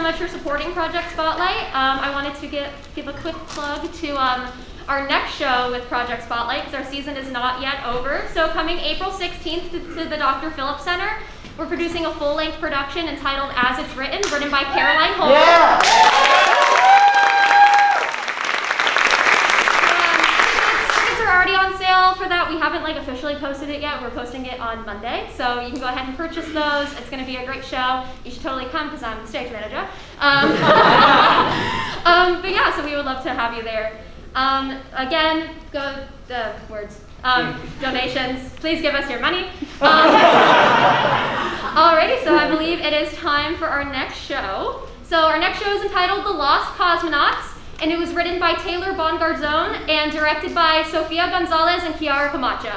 much for supporting Project Spotlight. I wanted to give a quick plug to our next show with Project Spotlight, because our season is not yet over. So coming April 16th to the Dr. Phillips Center, we're producing a full-length production entitled As It's Written by Caroline Holt. Yeah! Tickets are already on sale for that. We haven't officially posted it yet. We're posting it on Monday, so you can go ahead and purchase those. It's going to be a great show. You should totally come because I'm the stage manager. But yeah, so we would love to have you there. Again, donations. Please give us your money. Alrighty, so I believe it is time for our next show. So our next show is entitled The Lost Cosmonauts, and it was written by Taylor Bongarzone and directed by Sofia, Gonzalez, and Kiara, Camacho.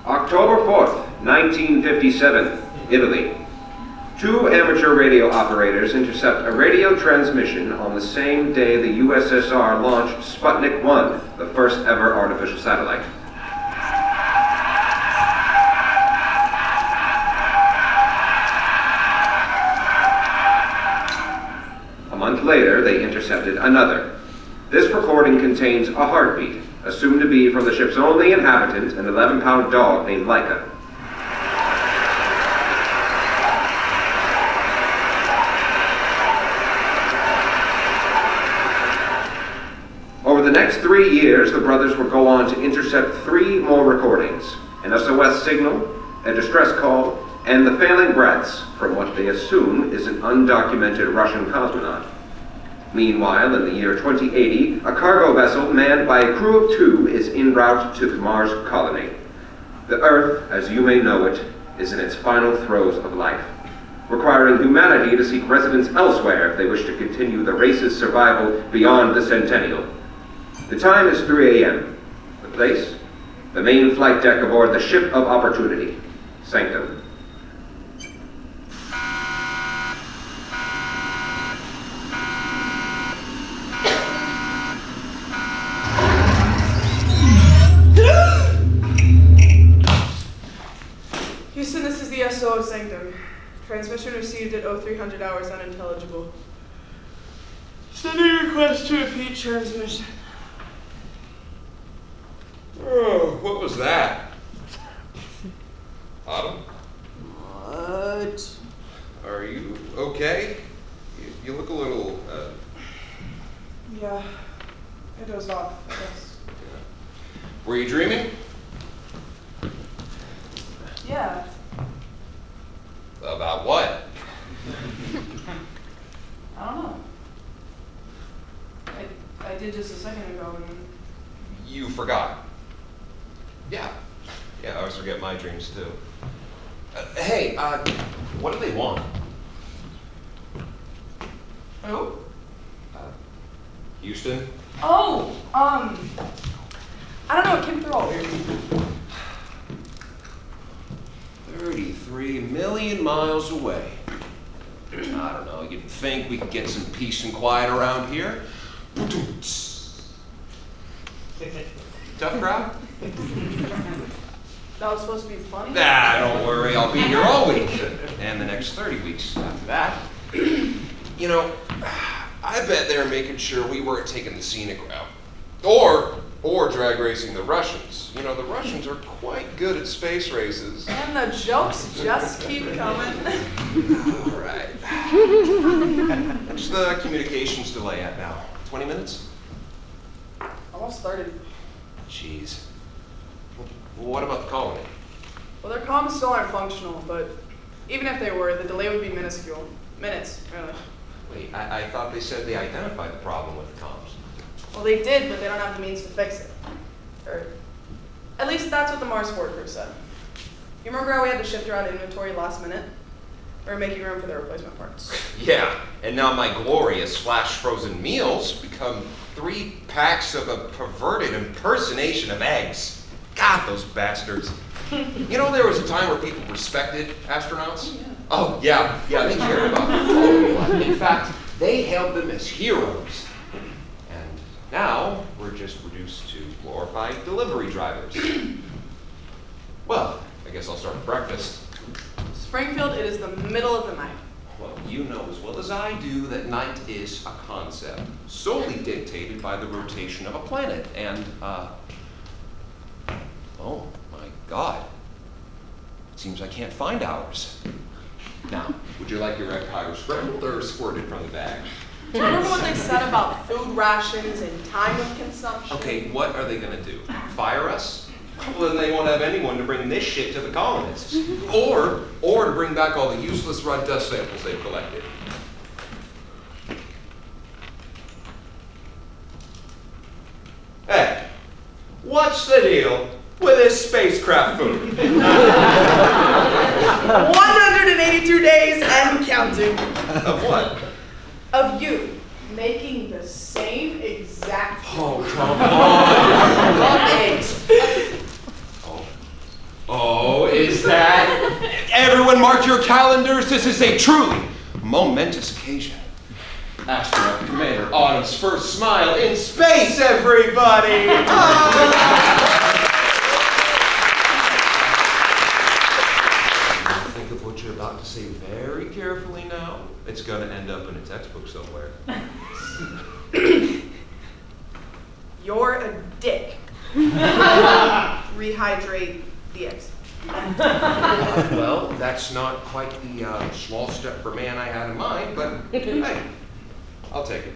October 4th, 1957, Italy. Two amateur radio operators intercept a radio transmission on the same day the USSR launched Sputnik 1, the first ever artificial satellite. A month later, they intercepted another. This recording contains a heartbeat, assumed to be from the ship's only inhabitant, an 11-pound dog named Laika. Over the next 3 years, the brothers would go on to intercept 3 more recordings, an SOS signal, a distress call, and the failing breaths from what they assume is an undocumented Russian cosmonaut. Meanwhile, in the year 2080, a cargo vessel manned by a crew of 2 is en route to the Mars colony. The Earth, as you may know it, is in its final throes of life, requiring humanity to seek residence elsewhere if they wish to continue the race's survival beyond the centennial. The time is 3 a.m. The place? The main flight deck aboard the Ship of Opportunity, Sanctum. Houston, this is the SO of Sanctum. Transmission received at 0300 hours unintelligible. Sending request to repeat transmission. Oh, what was that? Autumn? What? Are you okay? You look a little, Yeah, it dozed off, I guess. Were you dreaming? Yeah. About what? I don't know. I did just a second ago. And You forgot. Yeah, I always forget my dreams too. Hey, what do they want? Who? Houston? Oh, I don't know, it came through all weird. 33 million miles away. I don't know, you'd think we could get some peace and quiet around here? Tough crowd? That was supposed to be funny? Nah, don't worry, I'll be here all week. And the next 30 weeks after that. You know, I bet they were making sure we weren't taking the scenic route. Or drag racing the Russians. You know, the Russians are quite good at space races. And the jokes just keep coming. All right. What's the communications delay at now? 20 minutes? Almost 30. Jeez. Well, what about the colony? Well, their comms still aren't functional, but even if they were, the delay would be minuscule. Minutes, really. Wait, I thought they said they identified the problem with the comms. Well, they did, but they don't have the means to fix it. Or At least that's what the Mars Ford crew said. You remember how we had to shift around inventory last minute? We were making room for the replacement parts. Yeah, and now my glorious flash frozen meals become 3 packs of a perverted impersonation of eggs. God, those bastards. You know, there was a time where people respected astronauts? Oh, yeah, they cared about them. In fact, they hailed them as heroes. And now, we're just reduced to glorified delivery drivers. Well, I guess I'll start with breakfast. Springfield, it is the middle of the night. Well, you know as well as I do that night is a concept solely dictated by the rotation of a planet. And, oh my God. It seems I can't find ours. Now, would you like your egg pie scrambled or squirted from the bag? Do you remember what they said about food rations and time of consumption? Okay, what are they gonna do? Fire us? Well, then they won't have anyone to bring this shit to the colonists. Or to bring back all the useless red dust samples they've collected. Hey, what's the deal with this spacecraft food? 182 days and counting. Of what? Of you making the same exact. Oh, come on. Love eggs. Oh, is that? Everyone mark your calendars. This is a truly momentous occasion. Astronaut Commander Autumn's first smile in space, everybody! Think of what you're about to say very carefully now. It's going to end up in a textbook somewhere. You're a dick. Rehydrate the eggs. Well, that's not quite the small step for man I had in mind, but hey, I'll take it.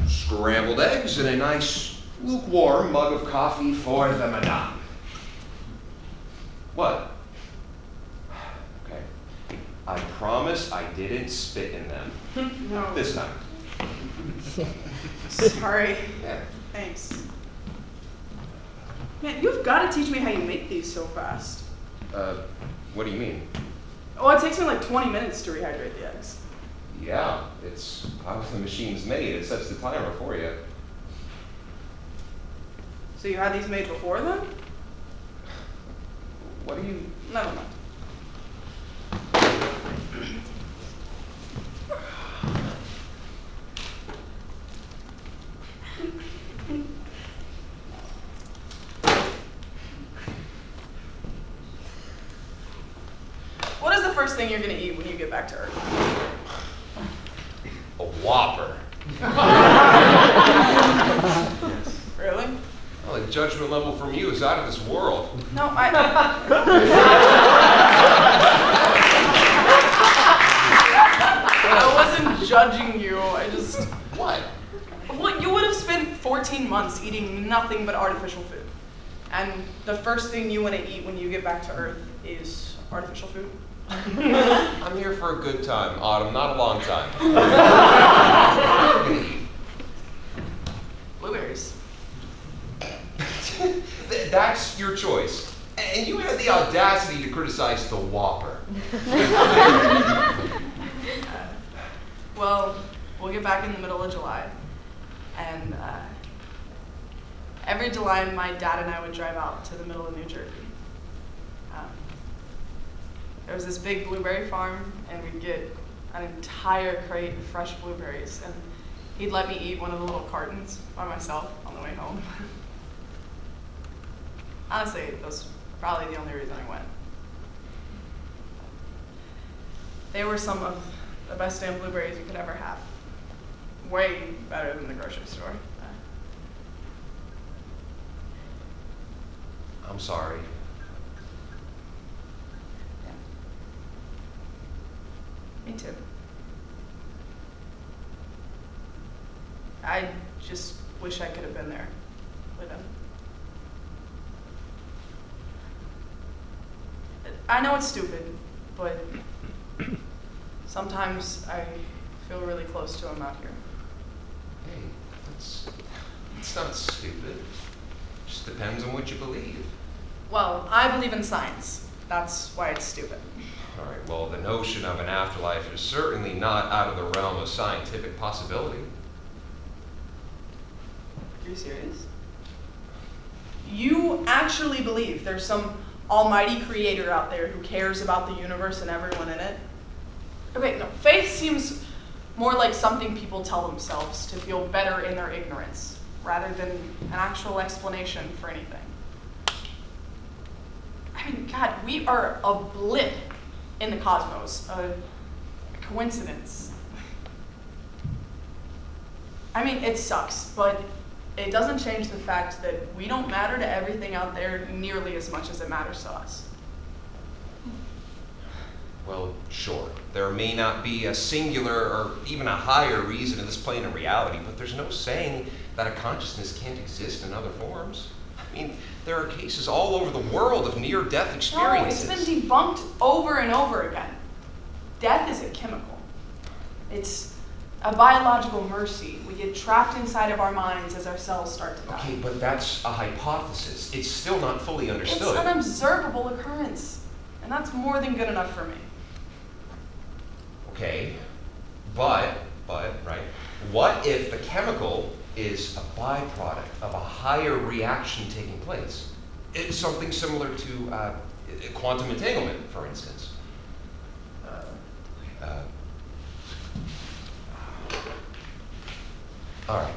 Scrambled eggs and a nice lukewarm mug of coffee for the madame. What? Okay. I promise I didn't spit in them. No. This time. Sorry. Yeah. Thanks. Man, you've got to teach me how you make these so fast. What do you mean? Oh, it takes me like 20 minutes to rehydrate the eggs. Yeah, it's how the machine's made. It sets the timer for you. So you had these made before then? What do you... Never mind. What is the first thing you're going to eat when you get back to Earth? A Whopper. Really? Well, the judgment level from you is out of this world. No, I wasn't judging you. I just... What? Well, you would have spent 14 months eating nothing but artificial food. And the first thing you want to eat when you get back to Earth is artificial food. I'm here for a good time, Autumn, not a long time. Blueberries. That's your choice. And you had the audacity to criticize the Whopper. Well, we'll get back in the middle of July. And every July, my dad and I would drive out to the middle of New Jersey. There was this big blueberry farm, and we'd get an entire crate of fresh blueberries, and he'd let me eat one of the little cartons by myself on the way home. Honestly, that was probably the only reason I went. They were some of the best damn blueberries you could ever have. Way better than the grocery store. I'm sorry. Me too. I just wish I could have been there with him. I know it's stupid, but sometimes I feel really close to him out here. Hey, it's not stupid. Just depends on what you believe. Well, I believe in science. That's why it's stupid. All right, well, the notion of an afterlife is certainly not out of the realm of scientific possibility. Are you serious? You actually believe there's some almighty creator out there who cares about the universe and everyone in it? Okay, no, faith seems more like something people tell themselves to feel better in their ignorance, rather than an actual explanation for anything. I mean, God, we are a blip in the cosmos, a coincidence. I mean, it sucks, but it doesn't change the fact that we don't matter to everything out there nearly as much as it matters to us. Well, sure. There may not be a singular or even a higher reason in this plane of reality, but there's no saying that a consciousness can't exist in other forms. I mean, there are cases all over the world of near-death experiences. No, it's been debunked over and over again. Death is a chemical. It's a biological mercy. We get trapped inside of our minds as our cells start to die. Okay, but that's a hypothesis. It's still not fully understood. It's an observable occurrence, and that's more than good enough for me. Okay, but, right, what if the chemical is a byproduct of a higher reaction taking place? It's something similar to quantum entanglement, for instance. All right.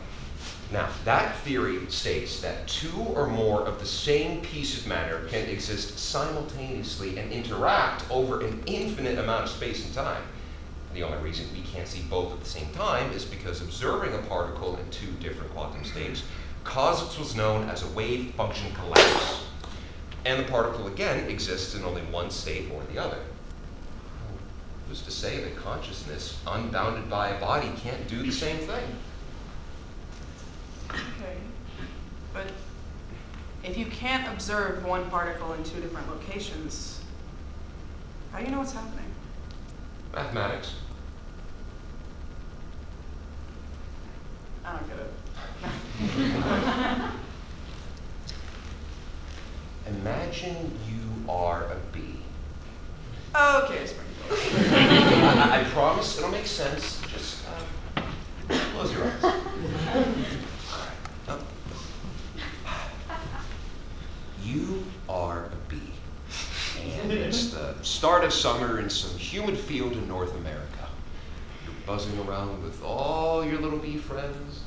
Now, that theory states that two or more of the same piece of matter can exist simultaneously and interact over an infinite amount of space and time. The only reason we can't see both at the same time is because observing a particle in two different quantum states causes what was known as a wave function collapse. And the particle, again, exists in only one state or the other. Who's to say that consciousness, unbounded by a body, can't do the same thing? Okay, but if you can't observe one particle in two different locations, how do you know what's happening? Mathematics. I don't get it. Imagine you are a bee. Okay, Springfield. I promise it'll make sense. Just close your eyes. You are a bee, and it's the start of summer in some humid field in North America. You're buzzing around with all your little bee friends.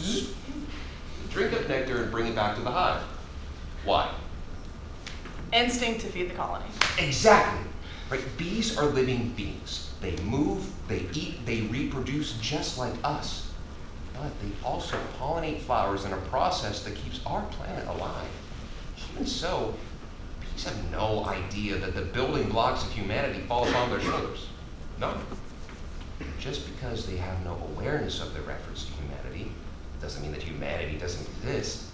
You drink up nectar and bring it back to the hive. Why? Instinct to feed the colony. Exactly. Right? Bees are living beings. They move, they eat, they reproduce just like us. But they also pollinate flowers in a process that keeps our planet alive. Even so, bees have no idea that the building blocks of humanity fall upon their shoulders. None. Just because they have no awareness of their efforts to humanity doesn't mean that humanity doesn't exist.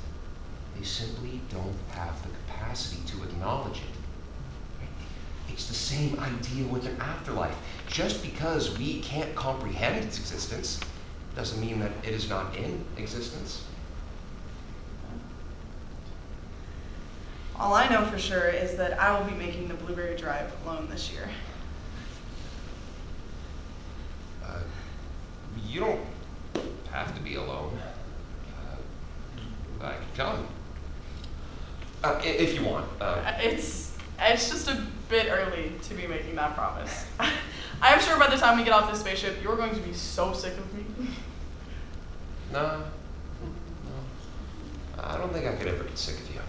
They simply don't have the capacity to acknowledge it. It's the same idea with an afterlife. Just because we can't comprehend its existence doesn't mean that it is not in existence. All I know for sure is that I will be making the Blueberry Drive alone this year. You don't have to be alone. I can come. If you want. It's just a bit early to be making that promise. I'm sure by the time we get off this spaceship, you're going to be so sick of me. No. I don't think I could ever get sick of you.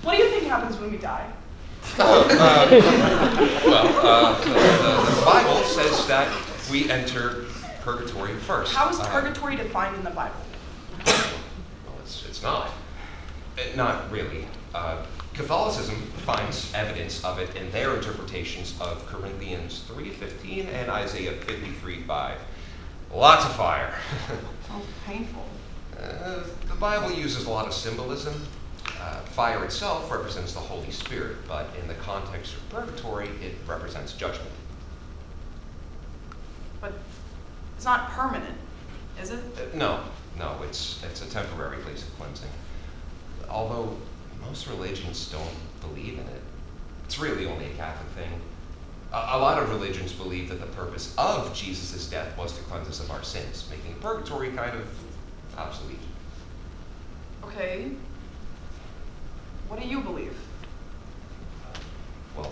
What do you think happens when we die? The Bible says that we enter purgatory first. How is purgatory defined in the Bible? Well, it's not. Not really. Catholicism finds evidence of it in their interpretations of Corinthians 3:15 and Isaiah 53:5. Lots of fire. Sounds painful. The Bible uses a lot of symbolism. Fire itself represents the Holy Spirit, but in the context of purgatory, it represents judgment. But it's not permanent, is it? No, it's a temporary place of cleansing. Although most religions don't believe in it. It's really only a Catholic thing. A lot of religions believe that the purpose of Jesus' death was to cleanse us of our sins, making purgatory kind of obsolete. Okay. What do you believe? Well,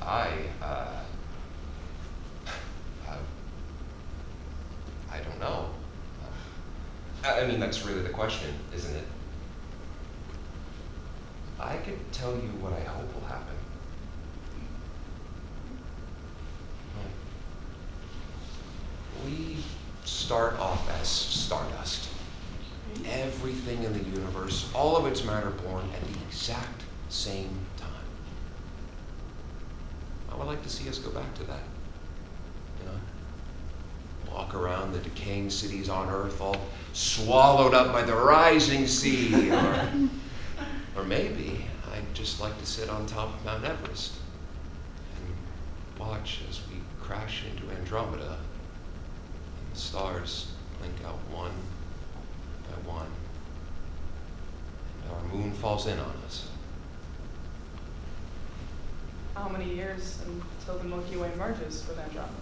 I don't know. I mean, that's really the question, isn't it? I could tell you what I hope will happen. We start off as stardust. Everything in the universe, all of its matter born at the exact same time. I would like to see us go back to that. You know? Walk around the decaying cities on Earth, all swallowed up by the rising sea. Or maybe I'd just like to sit on top of Mount Everest and watch as we crash into Andromeda and the stars blink out one by one, and our moon falls in on us. How many years until the Milky Way merges with Andromeda?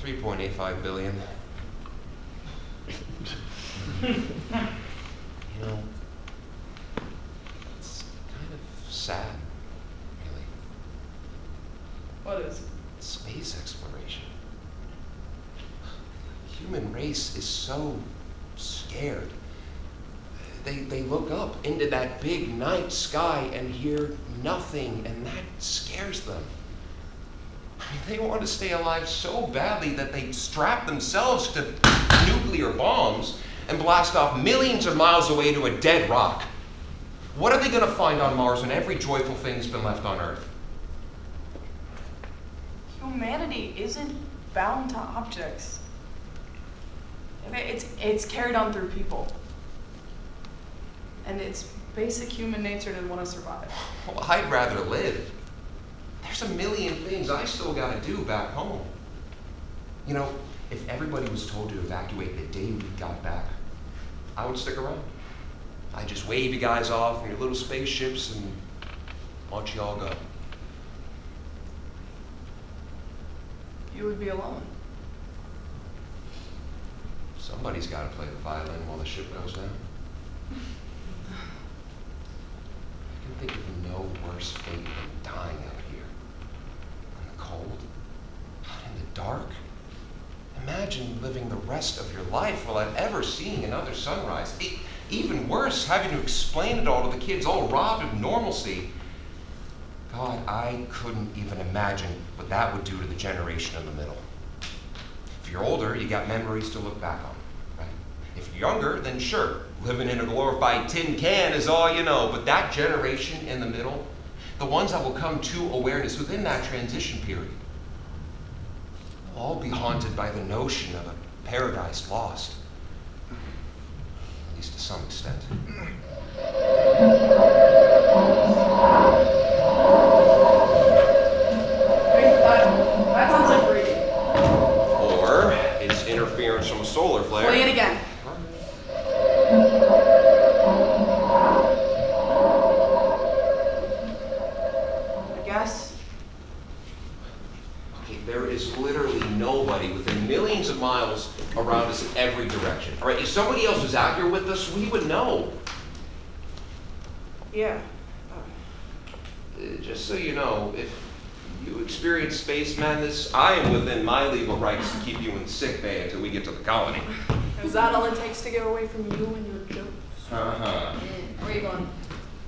3.85 billion. You know, it's kind of sad, really. What is? Space exploration. The human race is so scared. They look up into that big night sky and hear nothing, and that scares them. I mean, they want to stay alive so badly that they strap themselves to nuclear bombs and blast off millions of miles away to a dead rock. What are they going to find on Mars when every joyful thing's been left on Earth? Humanity isn't bound to objects. It's carried on through people. And it's basic human nature to want to survive. Well, I'd rather live. There's a million things I still got to do back home. You know, if everybody was told to evacuate the day we got back, I would stick around. I'd just wave you guys off in your little spaceships and watch you all go. You would be alone. Somebody's got to play the violin while the ship goes down. I can think of no worse fate than dying out here. In the cold, in the dark. Imagine living the rest of your life without ever seeing another sunrise. Even worse, having to explain it all to the kids, all robbed of normalcy. God, I couldn't even imagine what that would do to the generation in the middle. If you're older, you got memories to look back on, right? If you're younger, then sure, living in a glorified tin can is all you know. But that generation in the middle, the ones that will come to awareness within that transition period, will all be haunted by the notion of a paradise lost, at least to some extent. That sounds like breathing. Or it's interference from a solar flare. Play it again. I guess. Okay, there is literally nobody within millions of miles around us in every direction. All right, if somebody else was out here with us, we would know. Yeah. Just so you know, if you experience space madness, I am within my legal rights to keep you in sick bay until we get to the colony. Is that all it takes to get away from you and your jokes? Uh-huh. Where are you going?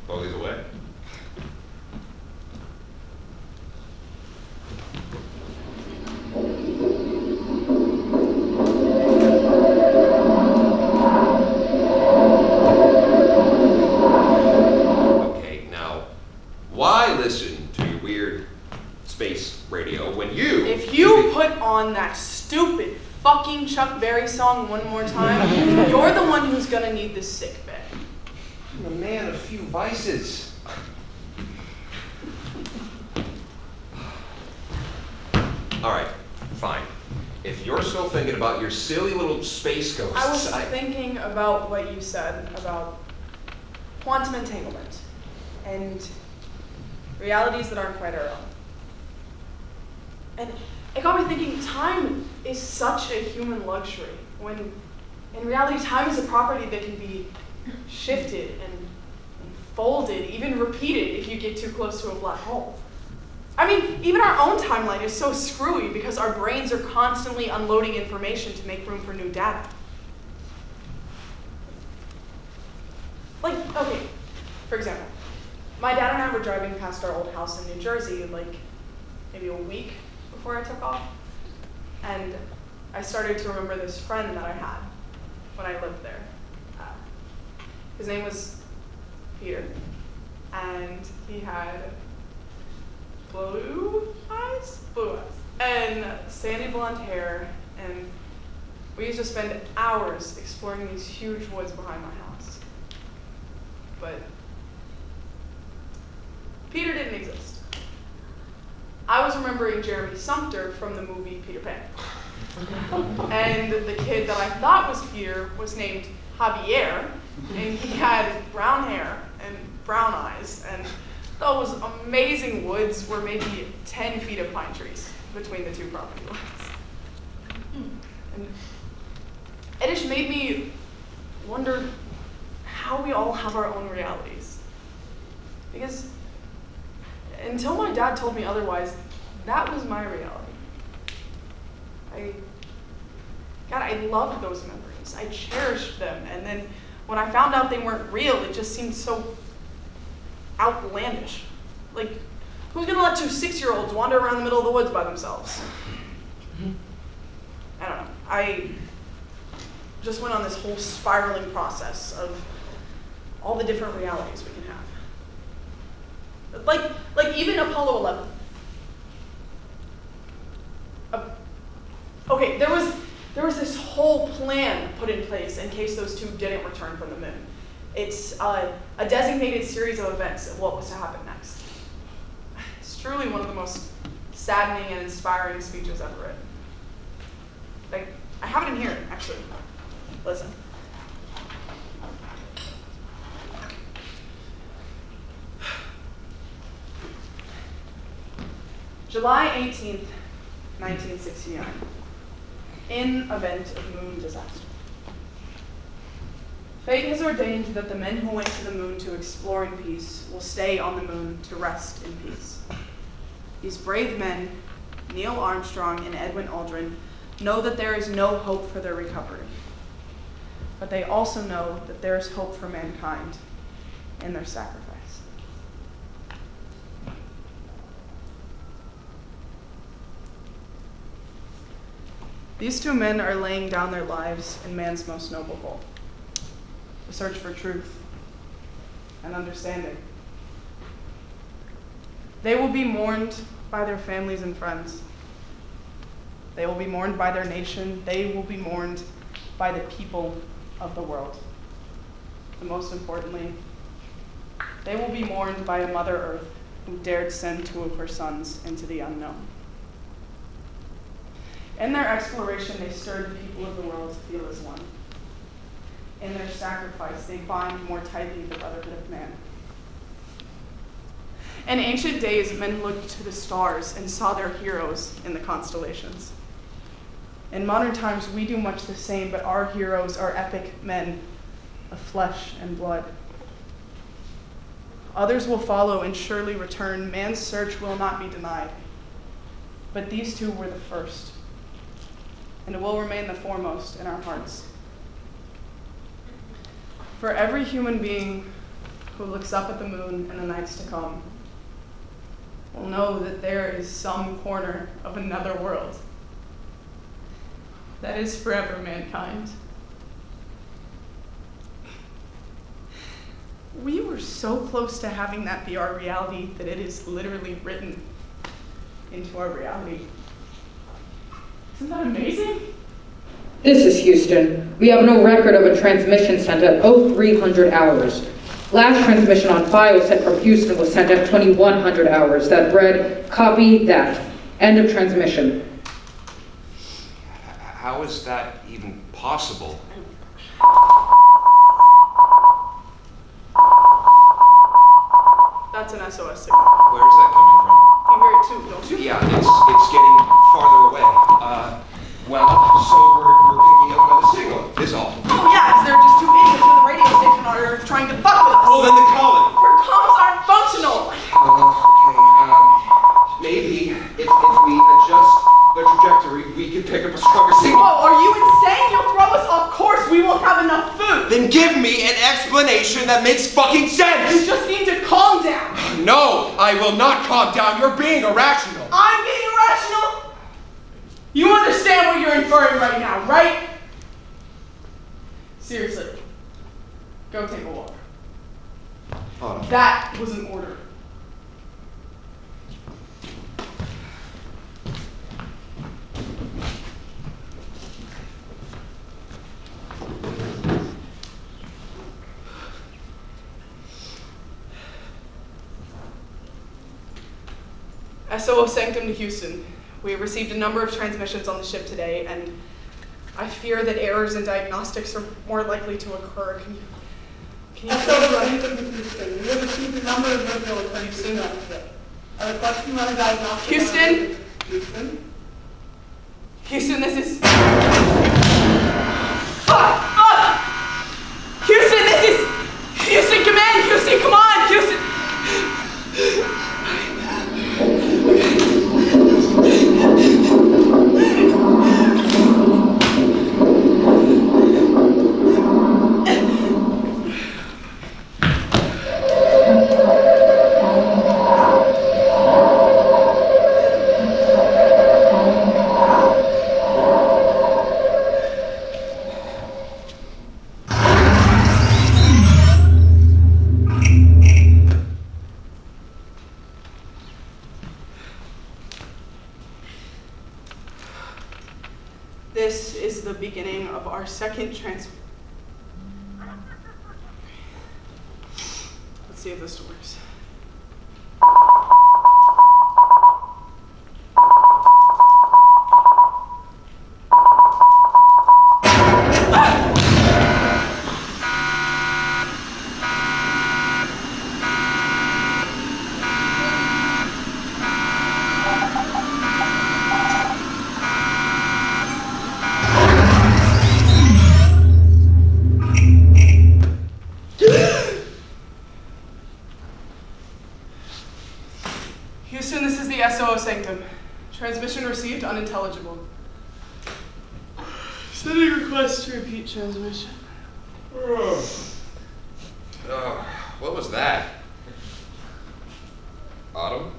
Bullies away. singing Chuck Berry song one more time, you're the one who's gonna need this sick bay. I'm a man of few vices. All right, fine. If you're still thinking about your silly little space ghosts, I was thinking about what you said about quantum entanglement and realities that aren't quite our own. And it got me thinking, time is such a human luxury, when in reality time is a property that can be shifted and folded, even repeated if you get too close to a black hole. I mean, even our own timeline is so screwy because our brains are constantly unloading information to make room for new data. Like, okay, for example, my dad and I were driving past our old house in New Jersey like maybe a week before I took off, and I started to remember this friend that I had when I lived there. His name was Peter, and he had blue eyes, and sandy blonde hair, and we used to spend hours exploring these huge woods behind my house. But Peter didn't exist. I was remembering Jeremy Sumter from the movie Peter Pan. And the kid that I thought was Peter was named Javier, and he had brown hair and brown eyes, and those amazing woods were maybe 10 feet of pine trees between the two property lines. And it just made me wonder how we all have our own realities. Because until my dad told me otherwise, that was my reality. I loved those memories. I cherished them. And then when I found out they weren't real, it just seemed so outlandish. Like, who's gonna let two 6-year-olds wander around the middle of the woods by themselves? I don't know. I just went on this whole spiraling process of all the different realities we can have. Like even Apollo 11. Okay, there was this whole plan put in place in case those two didn't return from the moon. It's a designated series of events of what was to happen next. It's truly one of the most saddening and inspiring speeches ever written. Like, I have it in here, actually. Listen. July 18th, 1969. In event of moon disaster. Fate has ordained that the men who went to the moon to explore in peace will stay on the moon to rest in peace. These brave men, Neil Armstrong and Edwin Aldrin, know that there is no hope for their recovery. But they also know that there is hope for mankind in their sacrifice. These two men are laying down their lives in man's most noble goal, the search for truth and understanding. They will be mourned by their families and friends. They will be mourned by their nation. They will be mourned by the people of the world. And most importantly, they will be mourned by a Mother Earth who dared send 2 of her sons into the unknown. In their exploration, they stirred the people of the world to feel as one. In their sacrifice, they bind more tightly the brotherhood of man. In ancient days, men looked to the stars and saw their heroes in the constellations. In modern times, we do much the same, but our heroes are epic men of flesh and blood. Others will follow and surely return. Man's search will not be denied. But these two were the first, and it will remain the foremost in our hearts. For every human being who looks up at the moon in the nights to come will know that there is some corner of another world that is forever mankind. We were so close to having that be our reality that it is literally written into our reality. Isn't that amazing? This is Houston. We have no record of a transmission sent at 0300 hours. Last transmission on file sent from Houston was sent at 2100 hours. That read, copy that. End of transmission. How is that even possible? That's an SOS signal. Where's that coming from? You hear it too, don't you? Yeah, it's getting farther away. So we're picking up another signal, is all. Oh yeah, 'cause there are just two idiots with a radio station on Earth trying to fuck with us. Well, then the colony. Our comms aren't functional. Maybe if we adjust the trajectory, we can pick up a stronger signal. Whoa, are you insane? You'll throw us off course. We won't have enough food. Then give me an explanation that makes fucking sense! You just need to calm down. No, I will not calm down. You're being irrational. I'm being irrational? You understand what you're inferring right now, right? Seriously. Go take a walk. That was an order. SOO Sanctum to Houston. We have received a number of transmissions on the ship today, and I fear that errors in diagnostics are more likely to occur. Can you SOO Sanctum to Houston. We have received a number of visuals on Houston. A question on a diagnostic. Houston? Houston? Houston, this is... Fuck! Houston, this is... Houston, command! Houston, come on! Houston! This is the beginning of our second Let's see if this works. Houston, this is the SOO Sanctum. Transmission received unintelligible. Sending request to repeat transmission. What was that? Autumn?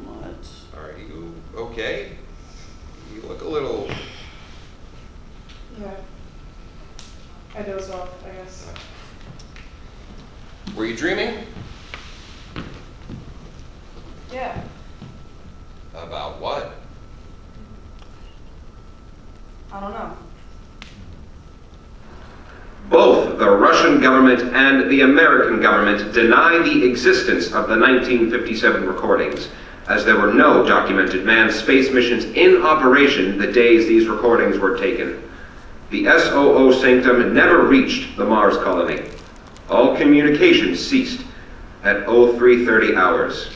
What? Are you okay? You look a little... Yeah. I dozed off, I guess. Were you dreaming? Yeah. About what? I don't know. Both the Russian government and the American government deny the existence of the 1957 recordings, as there were no documented manned space missions in operation the days these recordings were taken. The SOO Sanctum never reached the Mars colony. All communications ceased at 0330 hours.